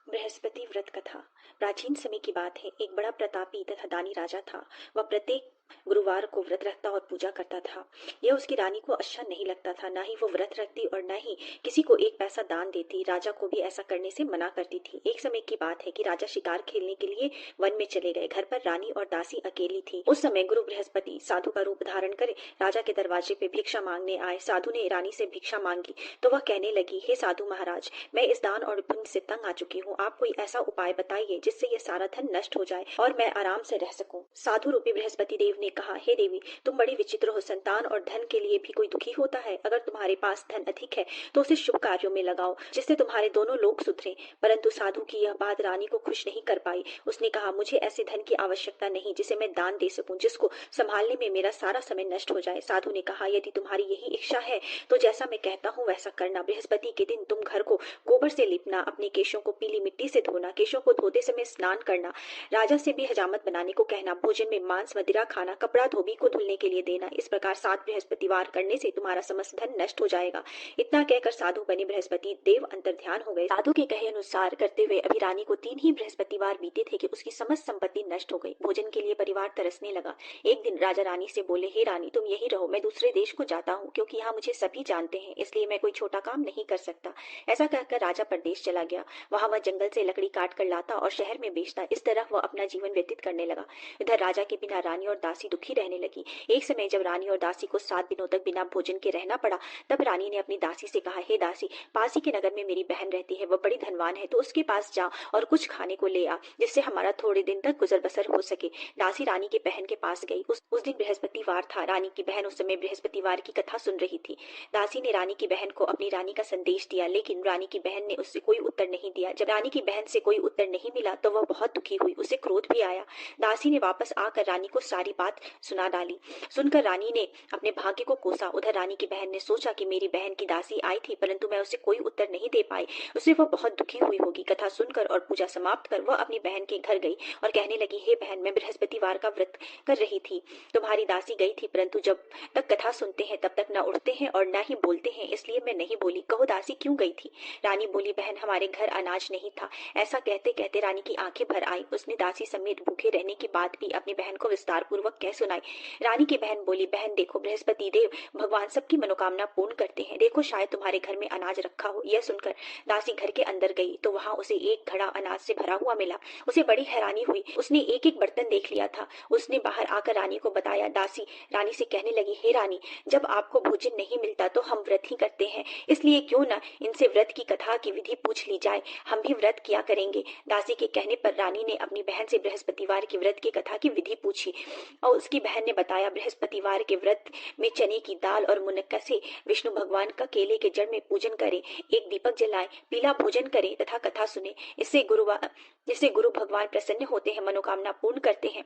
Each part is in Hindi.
बृहस्पति व्रत कथा। प्राचीन समय की बात है। एक बड़ा प्रतापी तथा दानी राजा था। वह प्रत्येक गुरुवार को व्रत रखता और पूजा करता था। यह उसकी रानी को अच्छा नहीं लगता था। ना ही वो व्रत रखती और न ही किसी को एक पैसा दान देती। राजा को भी ऐसा करने से मना करती थी। एक समय की बात है कि राजा शिकार खेलने के लिए वन में चले गए। घर पर रानी और दासी अकेली थी। उस समय गुरु बृहस्पति साधु का रूप धारण कर राजा के दरवाजे पे भिक्षा मांगने आए। साधु ने रानी से भिक्षा मांगी तो वह कहने लगी, हे साधु महाराज, मैं इस दान और पुण्य से तंग आ चुकी हूँ। आप कोई ऐसा उपाय बताइए जिससे ये सारा धन नष्ट हो जाए और मैं आराम से रह सकूं। साधु रूपी बृहस्पति देव ने कहा, हे देवी, तुम बड़ी विचित्र हो। संतान और धन के लिए भी कोई दुखी होता है। अगर तुम्हारे पास धन अधिक है तो उसे शुभ कार्यों में लगाओ जिससे तुम्हारे दोनों लोग सुधरे। परंतु साधु की यह बात रानी को खुश नहीं कर पाई। उसने कहा, मुझे ऐसे धन की आवश्यकता नहीं जिसे मैं दान दे सकूं, जिसको संभालने में मेरा सारा समय नष्ट हो जाए। साधु ने कहा, यदि तुम्हारी यही इच्छा है तो जैसा मैं कहता हूँ वैसा करना। बृहस्पति के दिन तुम घर को गोबर से लिपना, अपने केशों को पीली मिट्टी से धोना, केशों को धोते समय स्नान करना, राजा से भी हजामत बनाने को कहना, भोजन में मांस मदिरा खाना, कपड़ा धोबी को धुलने के लिए देना। इस प्रकार 7 बृहस्पतिवार करने से तुम्हारा समस्त धन नष्ट हो जाएगा। इतना कहकर साधु बने बृहस्पति देव अंतर्ध्यान हो गए। साधु के कहे अनुसार करते हुए अभी रानी को 3 ही बृहस्पतिवार बीते थे कि उसकी समस्त संपत्ति नष्ट हो गई। भोजन के लिए परिवार तरसने लगा। एक दिन राजा रानी से बोले, हे रानी, तुम यही रहो, मैं दूसरे देश को जाता हूँ, क्योंकि यहाँ मुझे सभी जानते हैं, इसलिए मैं कोई छोटा काम नहीं कर सकता। ऐसा कहकर राजा परदेश चला गया। वहां वह जंगल से लकड़ी काट कर लाता और शहर में बेचता। इस तरह वह अपना जीवन व्यतीत करने लगा। इधर राजा के बिना रानी और दासी दुखी रहने लगी। एक समय जब रानी और दासी को 7 दिनों तक बिना भोजन के रहना पड़ा, तब रानी ने अपनी दासी से कहा, हे दासी, पास ही के नगर में मेरी बहन रहती है, वह बड़ी धनवान है, तो उसके पास जा और कुछ खाने को ले आ, जिससे हमारा थोड़े दिन तक गुजर बसर हो सके। दासी रानी के बहन के पास गई। उस दिन बृहस्पतिवार था। रानी की बहन उस समय बृहस्पतिवार की कथा सुन रही थी। दासी ने रानी की बहन को अपनी रानी का संदेश दिया, लेकिन रानी की बहन ने उससे कोई उत्तर नहीं दिया। जब रानी की बहन से कोई उत्तर नहीं मिला तो वह बहुत दुखी हुई। उसे क्रोध भी आया। दासी ने वापस आकर रानी को सारी बात सुना डाली। सुनकर रानी ने अपने भाग्य को कोसा। उधर रानी की बहन ने सोचा कि मेरी बहन की दासी आई थी, परंतु मैं उसे कोई उत्तर नहीं दे पाई, उससे वह बहुत दुखी हुई होगी। कथा सुनकर और पूजा समाप्त कर वह अपनी बहन के घर गई और कहने लगी, हे बहन, मैं बृहस्पतिवार का व्रत कर रही थी। तुम्हारी दासी गई थी, परंतु जब तक कथा सुनते हैं तब तक न उठते हैं और न ही बोलते हैं, इसलिए मैं नहीं बोली। कहो दासी क्यों गई थी? रानी बोली, बहन, हमारे घर अनाज नहीं था। ऐसा कहते कहते रानी की आंखें भर आई। उसने दासी समेत भूखे रहने की बात भी अपनी बहन को विस्तार पूर्वक कह सुनाई। रानी की बहन बोली, बहन देखो, बृहस्पति देव भगवान सबकी मनोकामना पूर्ण करते हैं। देखो, शायद तुम्हारे घर में अनाज रखा हो। यह सुनकर दासी घर के अंदर गई तो वहां उसे एक घड़ा अनाज से भरा हुआ मिला। उसे बड़ी हैरानी हुई। उसने एक एक बर्तन देख लिया था। उसने बाहर आकर रानी को बताया। दासी रानी से कहने लगी, हे रानी, जब आपको भोजन नहीं मिलता तो हम व्रत ही करते हैं, इसलिए क्यों न इनसे व्रत की कथा की विधि पूछ ली जाए, हम भी व्रत किया करेंगे। दासी के कहने पर रानी ने अपनी बहन से बृहस्पतिवार की व्रत की कथा की विधि पूछी और उसकी बहन ने बताया, बृहस्पतिवार के व्रत में चने की दाल और मुनक्का से विष्णु भगवान का केले के जड़ में पूजन करें, एक दीपक जलाएं, पीला भोजन करें तथा कथा सुने। इससे गुरु भगवान प्रसन्न होते हैं, मनोकामना पूर्ण करते हैं।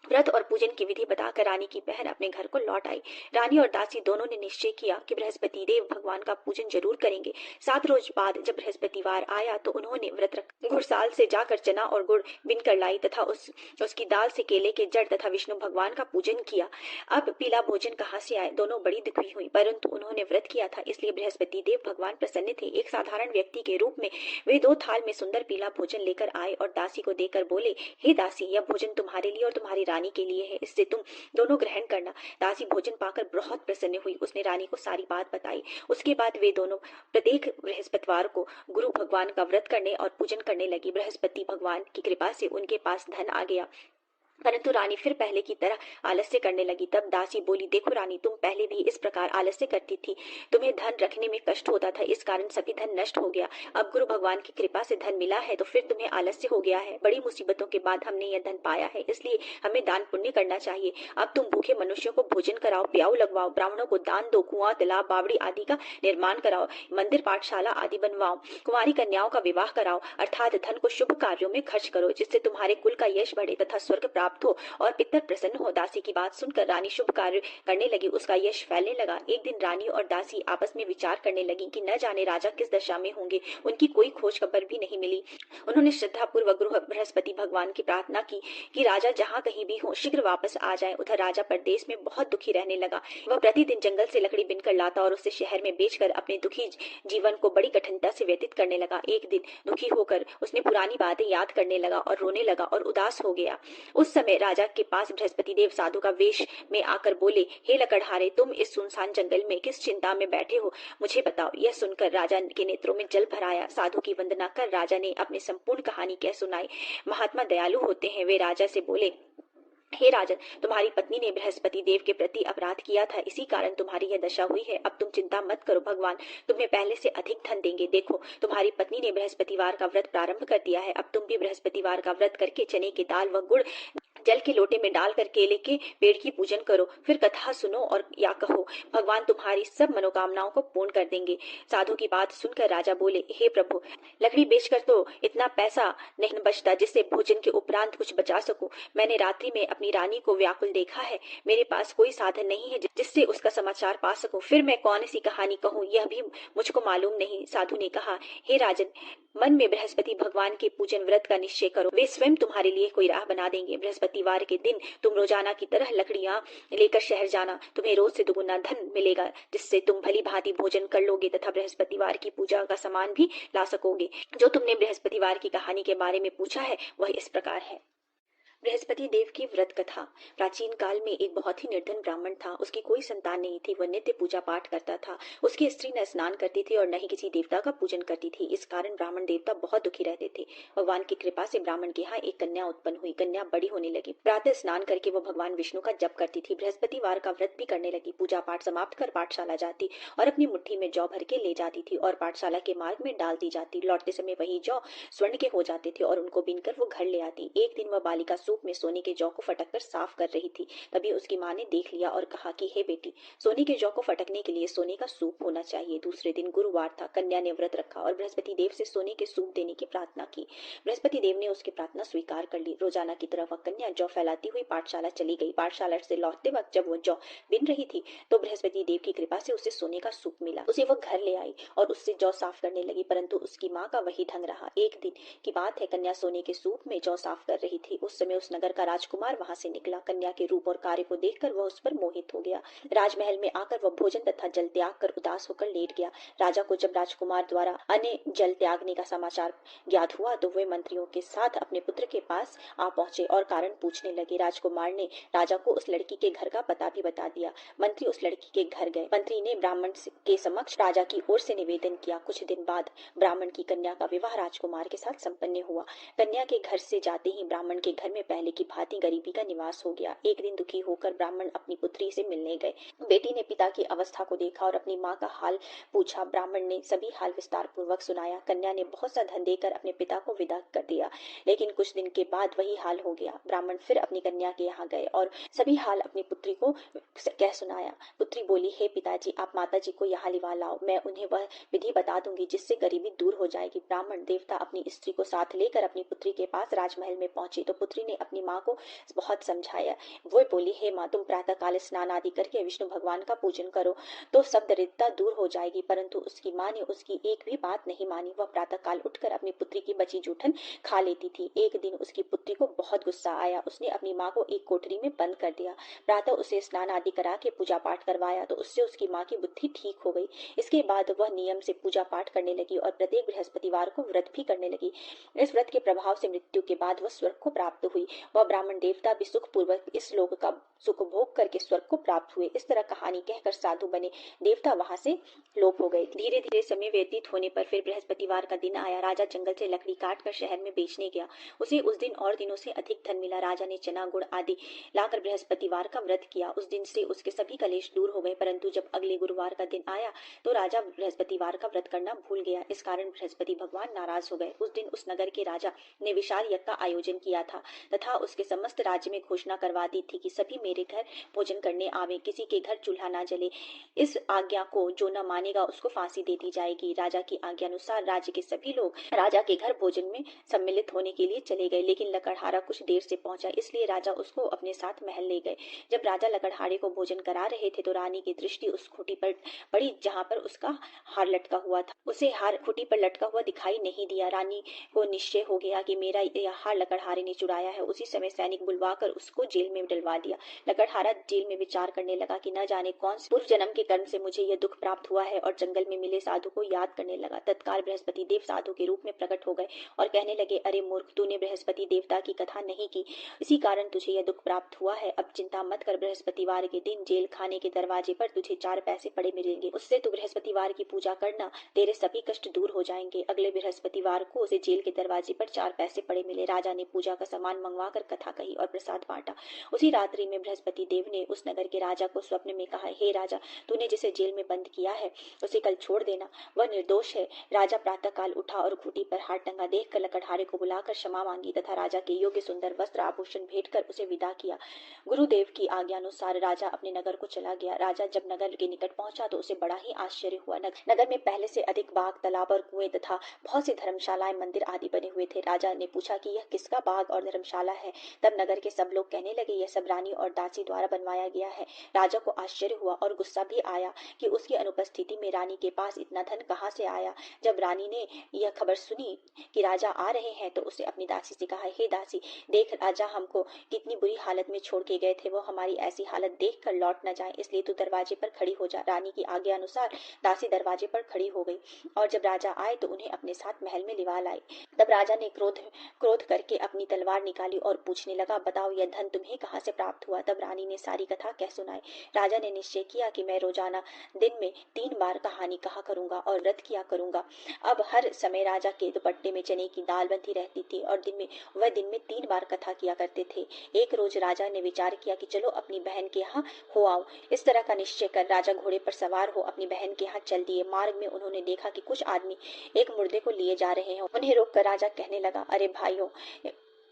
व्रत और पूजन की विधि बताकर रानी की बहन अपने घर को लौट आई। रानी और दासी दोनों ने निश्चय किया कि बृहस्पति देव भगवान का पूजन जरूर करेंगे। 7 रोज बाद जब बृहस्पतिवार आया तो उन्होंने व्रत रख घुड़साल से जाकर चना और गुड़ बिन कर लाई तथा उसकी दाल से केले के जड़ तथा विष्णु भगवान का पूजन किया। अब पीला भोजन कहाँ से आए? दोनों बड़ी दुखी हुई, परंतु उन्होंने व्रत किया था, इसलिए बृहस्पति देव भगवान प्रसन्न थे। एक साधारण व्यक्ति के रूप में वे 2 थाल में सुंदर पीला भोजन लेकर आए और दासी को देकर बोले, हे दासी, यह भोजन तुम्हारे लिए और तुम्हारी रानी के लिए है, इससे तुम दोनों ग्रहण करना। दासी भोजन पाकर बहुत प्रसन्न हुई। उसने रानी को सारी बात बताई। उसके बाद वे दोनों प्रत्येक बृहस्पतिवार को गुरु भगवान का व्रत करने और पूजन करने लगी। बृहस्पति भगवान की कृपा से उनके पास धन आ गया, परंतु रानी फिर पहले की तरह आलस्य करने लगी। तब दासी बोली, देखो रानी, तुम पहले भी इस प्रकार आलस्य करती थी, तुम्हें धन रखने में कष्ट होता था, इस कारण सभी धन नष्ट हो गया। अब गुरु भगवान की कृपा से धन मिला है तो फिर तुम्हें आलस्य हो गया है। बड़ी मुसीबतों के बाद हमने यह धन पाया है, इसलिए हमें दान पुण्य करना चाहिए। अब तुम भूखे मनुष्यों को भोजन कराओ, प्याऊ लगवाओ, ब्राह्मणों को दान दो, कुआं तालाब बावड़ी आदि का निर्माण कराओ, मंदिर पाठशाला आदि बनवाओ, कुंवारी कन्याओं का विवाह कराओ, अर्थात धन को शुभ कार्यों में खर्च करो, जिससे तुम्हारे कुल का यश बढ़े तथा स्वर्ग प्राप्त प्राप्त हो और पितर प्रसन्न हो। दासी की बात सुनकर रानी शुभ कार्य करने लगी, उसका यश फैलने लगा। एक दिन रानी और दासी आपस में विचार करने लगी कि न जाने राजा किस दशा में होंगे, उनकी कोई खोज खबर भी नहीं मिली। उन्होंने श्रद्धापूर्वक बृहस्पति भगवान की प्रार्थना की कि राजा जहाँ कहीं भी हो शीघ्र वापस आ जाए। उधर राजा परदेश में बहुत दुखी रहने लगा। वह प्रतिदिन जंगल से लकड़ी बिनकर लाता और उसे शहर में बेचकर अपने दुखी जीवन को बड़ी कठिनता से व्यतीत करने लगा। एक दिन दुखी होकर उसने पुरानी बातें याद करने लगा और रोने लगा और उदास हो गया। उस समय राजा के पास बृहस्पति देव साधु का वेश में आकर बोले, हे लकड़हारे, तुम इस सुनसान जंगल में किस चिंता में बैठे हो, मुझे बताओ। यह सुनकर राजा के नेत्रों में जल भर आया। साधु की वंदना कर राजा ने अपनी संपूर्ण कहानी कह सुनाई। महात्मा दयालु होते हैं। वे राजा से बोले, हे राजन, तुम्हारी पत्नी ने बृहस्पति देव के प्रति अपराध किया था, इसी कारण तुम्हारी यह दशा हुई है। अब तुम चिंता मत करो, भगवान तुम्हें पहले से अधिक धन देंगे। देखो, तुम्हारी पत्नी ने बृहस्पतिवार का व्रत प्रारंभ कर दिया है। अब तुम भी बृहस्पतिवार का व्रत करके चने की दाल व गुड़ जल के लोटे में डालकर केले के पेड़ की पूजन करो, फिर कथा सुनो और या कहो, भगवान तुम्हारी सब मनोकामनाओं को पूर्ण कर देंगे। साधु की बात सुनकर राजा बोले, हे प्रभु, लकड़ी बेचकर तो इतना पैसा नहीं बचता जिससे भोजन के उपरांत कुछ बचा सकूं। मैंने रात्रि में अपनी रानी को व्याकुल देखा है। मेरे पास कोई साधन नहीं है जिससे उसका समाचार पा सकूं। फिर मैं कौन सी कहानी कहूं, यह भी मुझको मालूम नहीं। साधु ने कहा, हे राजन, मन में बृहस्पति भगवान के पूजन व्रत का निश्चय करो, वे स्वयं तुम्हारे लिए कोई राह बना देंगे। बृहस्पतिवार के दिन तुम रोजाना की तरह लकड़ियां लेकर शहर जाना, तुम्हें रोज से दुगुना धन मिलेगा, जिससे तुम भली भांति भोजन कर लोगे तथा बृहस्पतिवार की पूजा का सामान भी ला सकोगे। जो तुमने बृहस्पतिवार की कहानी के बारे में पूछा है वह इस प्रकार है। बृहस्पति देव की व्रत कथा। प्राचीन काल में एक बहुत ही निर्धन ब्राह्मण था। उसकी कोई संतान नहीं थी। वह नित्य पूजा पाठ करता था। उसकी स्त्री न स्नान करती थी और न ही किसी देवता का पूजन करती थी। इस कारण ब्राह्मण देवता बहुत दुखी रहते थे। भगवान की कृपा से ब्राह्मण के यहाँ एक कन्या उत्पन्न हुई। कन्या बड़ी होने लगी। प्रातः स्नान करके वह भगवान विष्णु का जप करती थी। बृहस्पतिवार का व्रत भी करने लगी। पूजा पाठ समाप्त कर पाठशाला जाती और अपनी मुट्ठी में जौ भर के ले जाती थी और पाठशाला के मार्ग में डाल दी जाती। लौटते समय वही जौ स्वर्ण के हो जाते थे और उनको बीनकर वो घर ले आती। एक दिन वह बालिका सूप में सोने के जौ को फटक कर साफ कर रही थी। तभी उसकी माँ ने देख लिया और कहा कि हे बेटी, सोने के जौ को फटकने के लिए सोने का सूप होना चाहिए। दूसरे दिन गुरुवार था। कन्या ने व्रत रखा और बृहस्पति देव से सोने के सूप देने की प्रार्थना की। बृहस्पति देव ने उसकी प्रार्थना स्वीकार कर ली। रोजाना की तरह वह कन्या जौ फैलाती हुई पाठशाला चली गई। पाठशाला से लौटते वक्त जब वह जौ बिन रही थी तो बृहस्पति देव की कृपा से उसे सोने का सूप मिला। उसे वह घर ले आई और उससे जौ साफ करने लगी, परंतु उसकी माँ का वही ढंग रहा। एक दिन की बात है, कन्या सोने के सूप में जौ साफ कर रही थी। उस समय उस नगर का राजकुमार वहां से निकला। कन्या के रूप और कार्य को देखकर वह उस पर मोहित हो गया। राजमहल में आकर वह भोजन तथा जल त्याग कर उदास होकर लेट गया। राजा को जब राजकुमार द्वारा अन्य जल त्यागने का समाचार ज्ञात हुआ तो वे मंत्रियों के साथ अपने पुत्र के पास आ पहुंचे और कारण पूछने लगे। राजकुमार ने राजा को उस लड़की के घर का पता भी बता दिया। मंत्री उस लड़की के घर गए। मंत्री ने ब्राह्मण के समक्ष राजा की ओर से निवेदन किया। कुछ दिन बाद ब्राह्मण की कन्या का विवाह राजकुमार के साथ संपन्न हुआ। कन्या के घर से जाते ही ब्राह्मण के घर में पहले की भांति गरीबी का निवास हो गया। एक दिन दुखी होकर ब्राह्मण अपनी पुत्री से मिलने गए। बेटी ने पिता की अवस्था को देखा और अपनी माँ का हाल पूछा। ब्राह्मण ने सभी हाल विस्तार पूर्वक सुनाया। कन्या ने बहुत सा धन देकर अपने पिता को विदा कर दिया, लेकिन कुछ दिन के बाद वही हाल हो गया। ब्राह्मण फिर अपनी कन्या के यहाँ गए और सभी हाल अपनी पुत्री को कह सुनाया। पुत्री बोली, हे पिताजी, आप माता जी को यहाँ लिवा लाओ, मैं उन्हें वह विधि बता दूंगी जिससे गरीबी दूर हो जाएगी। ब्राह्मण देवता अपनी स्त्री को साथ लेकर अपनी पुत्री के पास राजमहल में पहुंची तो पुत्री ने अपनी माँ को बहुत समझाया। वो बोली, हे माँ, तुम प्रातः काल स्नान आदि करके विष्णु भगवान का पूजन करो तो सब दरिद्रता दूर हो जाएगी। परंतु उसकी माँ ने उसकी एक भी बात नहीं मानी। वह प्रातः काल उठकर अपनी पुत्री की बची जूठन खा लेती थी। एक दिन उसकी पुत्री को बहुत गुस्सा आया। उसने अपनी माँ को एक कोठरी में बंद कर दिया। प्रातः उसे स्नान आदि करा के पूजा पाठ करवाया तो उससे उसकी माँ की बुद्धि ठीक हो गई। इसके बाद वह नियम से पूजा पाठ करने लगी और प्रत्येक बृहस्पतिवार को व्रत भी करने लगी। इस व्रत के प्रभाव से मृत्यु के बाद वह स्वर्ग को प्राप्त हुई। वह ब्राह्मण देवता भी सुख पूर्वक इस लोक का सुख भोग करके स्वर्ग को प्राप्त हुए। इस तरह कहानी कहकर साधु बने देवता वहां से लोप हो गए। धीरे धीरे समय व्यतीत होने पर फिर बृहस्पतिवार का दिन आया। राजा जंगल से लकड़ी काट कर शहर में बेचने गया। उसे उस दिन और दिनों से अधिक धन मिला। राजा ने चना गुड़ आदि लाकर बृहस्पतिवार का व्रत किया। उस दिन से उसके सभी कलेश दूर हो गए। परंतु जब अगले गुरुवार का दिन आया तो राजा बृहस्पतिवार का व्रत करना भूल गया। इस कारण बृहस्पति भगवान नाराज हो गए। उस दिन उस नगर के राजा ने विशाल यज्ञ का आयोजन किया था तथा तथा उसके समस्त राज्य में घोषणा करवा दी थी कि सभी मेरे घर भोजन करने आवे, किसी के घर चूल्हा ना जले। इस आज्ञा को जो न मानेगा उसको फांसी दे दी जाएगी। राजा की आज्ञा अनुसार राज्य के सभी लोग राजा के घर भोजन में सम्मिलित होने के लिए चले गए, लेकिन लकड़हारा कुछ देर से पहुंचा, इसलिए राजा उसको अपने साथ महल ले गए। जब राजा लकड़हारे को भोजन करा रहे थे तो रानी की दृष्टि उस खूंटी पर पड़ी जहां पर उसका हार लटका हुआ था। उसे हार खूंटी पर लटका हुआ दिखाई नहीं दिया। रानी को निश्चय हो गया कि मेरा यह हार लकड़हारे ने चुराया है। उसी समय सैनिक बुलवाकर उसको जेल में डलवा दिया। लकड़हारा जेल में विचार करने लगा कि न जाने कौन से पूर्व जन्म के कर्म से मुझे यह दुख प्राप्त हुआ है, और जंगल में मिले साधु को याद करने लगा। तत्काल बृहस्पति देव साधु के रूप में प्रकट हो गए और कहने लगे, अरे मूर्ख, तूने बृहस्पति देवता की कथा नहीं की, इसी कारण तुझे यह दुख प्राप्त हुआ है। अब चिंता मत कर, बृहस्पतिवार के दिन जेल खाने के दरवाजे पर तुझे 4 पैसे पड़े मिलेंगे, उससे तू बृहस्पतिवार की पूजा करना, तेरे सभी कष्ट दूर हो जाएंगे। अगले बृहस्पतिवार को उसे जेल के दरवाजे पर 4 पैसे पड़े मिले। राजा ने पूजा का सामान मंगवाकर कथा कही और प्रसाद बांटा। उसी रात्रि में बृहस्पति देव ने उस नगर के राजा को स्वप्न में कहा, हे राजा, तूने जिसे जेल में बंद किया है उसे कल छोड़ देना, वह निर्दोष है। राजा प्रातः काल उठा और खूंटी पर हार टंगा देखकर लकड़हारे को बुलाकर क्षमा मांगी तथा राजा के योग्य सुंदर वस्त्र आभूषण भेंट कर उसे विदा किया। गुरुदेव की आज्ञा अनुसार राजा अपने नगर को चला गया। राजा जब नगर के निकट पहुंचा तो उसे बड़ा ही आश्चर्य हुआ। नगर में पहले से अधिक बाग, तालाब और कुएं तथा बहुत सी धर्मशालाएं, मंदिर आदि बने हुए थे। राजा ने पूछा कि यह किसका बाग और धर्मशाला है। तब नगर के सब लोग कहने लगे, यह सब रानी और दासी द्वारा बनवाया गया है। राजा को आश्चर्य हुआ और गुस्सा भी आया कि उसकी अनुपस्थिति में रानी के पास इतना धन कहाँ से आया। जब रानी ने यह खबर सुनी कि राजा आ रहे हैं तो उसे अपनी दासी से कहा, हे दासी, देख राजा हमको कितनी बुरी हालत में छोड़ के गए थे, वो हमारी ऐसी हालत देख कर लौट न जाए, इसलिए तू दरवाजे पर खड़ी हो जा। रानी की आज्ञा अनुसार दासी दरवाजे पर खड़ी हो गई और जब राजा आए तो उन्हें अपने साथ महल में लिवा लाई। तब राजा ने क्रोध करके अपनी तलवार निकाली और पूछने लगा, बताओ यह धन तुम्हें कहाँ से प्राप्त हुआ। तब रानी ने सारी कथा कह सुनाई। राजा ने निश्चय किया कि मैं रोजाना दिन में 3 बार कहानी कहा करूंगा और व्रत किया करूंगा। अब हर समय राजा के दुपट्टे में चने की दाल बंधी रहती थी और वह दिन में 3 बार कथा किया करते थे। एक रोज राजा ने विचार किया कि चलो अपनी बहन के यहाँ हो आओ। इस तरह का निश्चय कर राजा घोड़े पर सवार हो अपनी बहन के यहाँ चल दिए। मार्ग में उन्होंने देखा कि कुछ आदमी एक मुर्दे को लिए जा रहे हैं। उन्हें रोककर राजा कहने लगा, अरे भाइयों,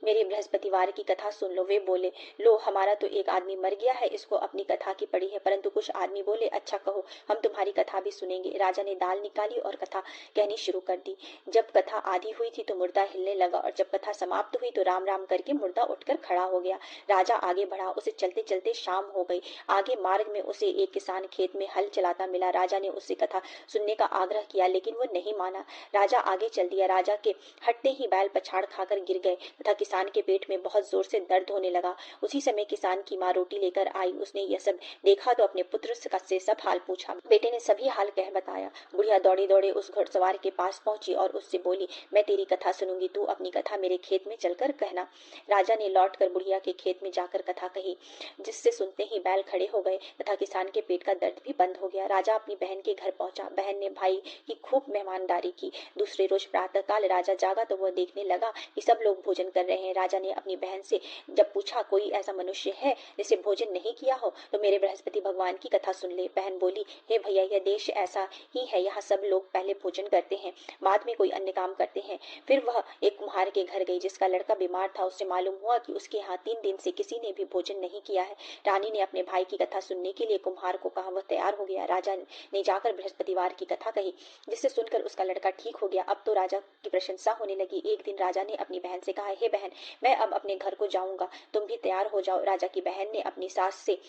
मेरे बृहस्पतिवार की कथा सुन लो। वे बोले, लो, हमारा तो एक आदमी मर गया है, इसको अपनी कथा की पड़ी है। परंतु कुछ आदमी बोले, अच्छा कहो, हम तुम्हारी कथा भी सुनेंगे। राजा ने दाल निकाली और कथा कहनी शुरू कर दी। जब कथा आधी हुई थी तो मुर्दा हिलने लगा और जब कथा समाप्त हुई तो राम राम करके मुर्दा उठकर खड़ा हो गया। राजा आगे बढ़ा। उसे चलते चलते शाम हो गई। आगे मार्ग में उसे एक किसान खेत में हल चलाता मिला। राजा ने उससे कथा सुनने का आग्रह किया लेकिन वह नहीं माना। राजा आगे चल दिया। राजा के हटते ही बैल पछाड़ खाकर गिर गए तथा किसान के पेट में बहुत जोर से दर्द होने लगा। उसी समय किसान की माँ रोटी लेकर आई। उसने यह सब देखा तो अपने पुत्र से सब हाल पूछा। बेटे ने सभी हाल कह बताया। बुढ़िया दौड़े दौड़े उस घुड़सवार के पास पहुंची और उससे बोली, मैं तेरी कथा सुनूंगी, तू अपनी कथा मेरे खेत में चलकर कहना। राजा ने लौटकर बुढ़िया के खेत में जाकर कथा कही, जिससे सुनते ही बैल खड़े हो गए तथा किसान के पेट का दर्द भी बंद हो गया। राजा अपनी बहन के घर पहुंचा। बहन ने भाई की खूब मेहमानदारी की। दूसरे रोज प्रातःकाल राजा जागा तो वह देखने लगा कि सब लोग भोजन कर रहे हैं। राजा ने अपनी बहन से जब पूछा, कोई ऐसा मनुष्य है जिसे भोजन नहीं किया हो तो मेरे बृहस्पति भगवान की कथा सुन ले। बहन बोली, हे भैया, यह देश ऐसा ही है, यहाँ सब लोग पहले भोजन करते हैं, बाद में कोई अन्य काम करते हैं। फिर वह एक कुम्हार के घर गई जिसका लड़का बीमार था। उससे मालूम हुआ कि उसके यहाँ 3 दिन से किसी ने भी भोजन नहीं किया है। रानी ने अपने भाई की कथा सुनने के लिए कुम्हार को कहा। वह तैयार हो गया। राजा ने जाकर बृहस्पतिवार की कथा कही जिससे सुनकर उसका लड़का ठीक हो गया। अब तो राजा की प्रशंसा होने लगी। एक दिन राजा ने अपनी बहन से कहा, हे बहन, मैं अब अपने घर को जाऊंगा, तुम भी तैयार हो जाओ। राजा की बहन ने अपनी सास से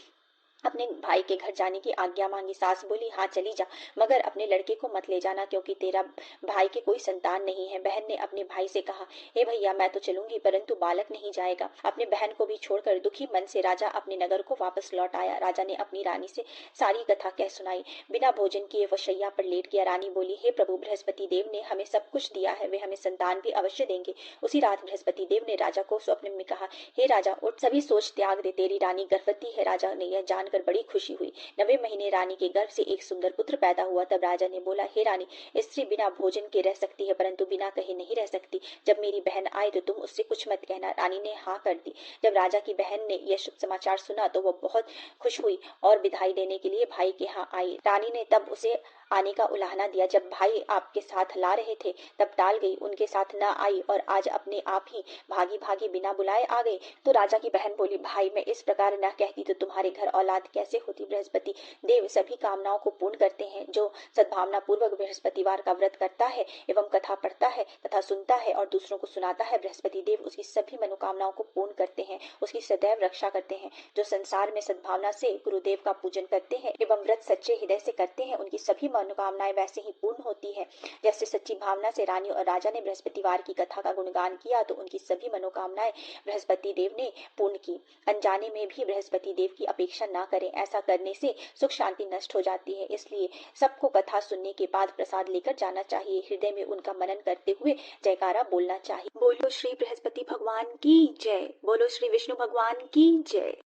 अपने भाई के घर जाने की आज्ञा मांगी। सास बोली, हाँ चली जा, मगर अपने लड़के को मत ले जाना क्योंकि तेरा भाई के कोई संतान नहीं है। बहन ने अपने भाई से कहा, हे भैया, मैं तो चलूंगी परंतु बालक नहीं जाएगा। अपने बहन को भी छोड़कर दुखी मन से राजा अपने नगर को वापस लौट आया। राजा ने अपनी रानी से सारी कथा कह सुनाई। बिना भोजन किए वह शैया पर लेट गया। रानी बोली, हे प्रभु, बृहस्पति देव ने हमें सब कुछ दिया है, वे हमें संतान भी अवश्य देंगे। उसी रात बृहस्पति देव ने राजा को स्वप्न में कहा, हे राजा, उठ, सभी सोच त्याग दे, तेरी रानी गर्भवती है। राजा ने यह जानकर बड़ी खुशी हुई। 9वें महीने रानी के गर्भ से एक सुंदर पुत्र पैदा हुआ। तब राजा ने बोला, हे रानी, स्त्री बिना भोजन के रह सकती है परंतु बिना कहे नहीं रह सकती। जब मेरी बहन आए तो तुम उससे कुछ मत कहना। रानी ने हाँ कर दी। जब राजा की बहन ने यह शुभ समाचार सुना तो वह बहुत खुश हुई और विदाई देने के लिए भाई के यहाँ आई। रानी ने तब उसे आने का उलाहना दिया। जब भाई आपके साथ ला रहे थे तब टाल गई, उनके साथ न आई और आज अपने आप ही भागी भागी बिना बुलाए आ गई। तो राजा की बहन बोली, भाई मैं इस प्रकार न कहती तो तुम्हारे घर औलाद कैसे होती। बृहस्पति देव सभी कामनाओं को पूर्ण करते हैं। जो सद्भावना पूर्वक बृहस्पतिवार का व्रत करता है एवं कथा पढ़ता है तथा सुनता है और दूसरों को सुनाता है, बृहस्पति देव उसकी सभी मनोकामनाओं को पूर्ण करते हैं, उसकी सदैव रक्षा करते हैं। जो संसार में सद्भावना से गुरुदेव का पूजन करते हैं एवं व्रत सच्चे हृदय से करते हैं, उनकी सभी मनोकामनाएं वैसे ही पूर्ण होती है। जैसे सच्ची भावना से रानी और राजा ने बृहस्पतिवार की कथा का गुणगान किया तो उनकी सभी मनोकामनाएं बृहस्पति देव ने पूर्ण की। अनजाने में भी बृहस्पति देव की अपेक्षा ना करें, ऐसा करने से सुख शांति नष्ट हो जाती है। इसलिए सबको कथा सुनने के बाद प्रसाद लेकर जाना चाहिए। हृदय में उनका मनन करते हुए जयकारा बोलना चाहिए। बोलो श्री बृहस्पति भगवान की जय। बोलो श्री विष्णु भगवान की जय।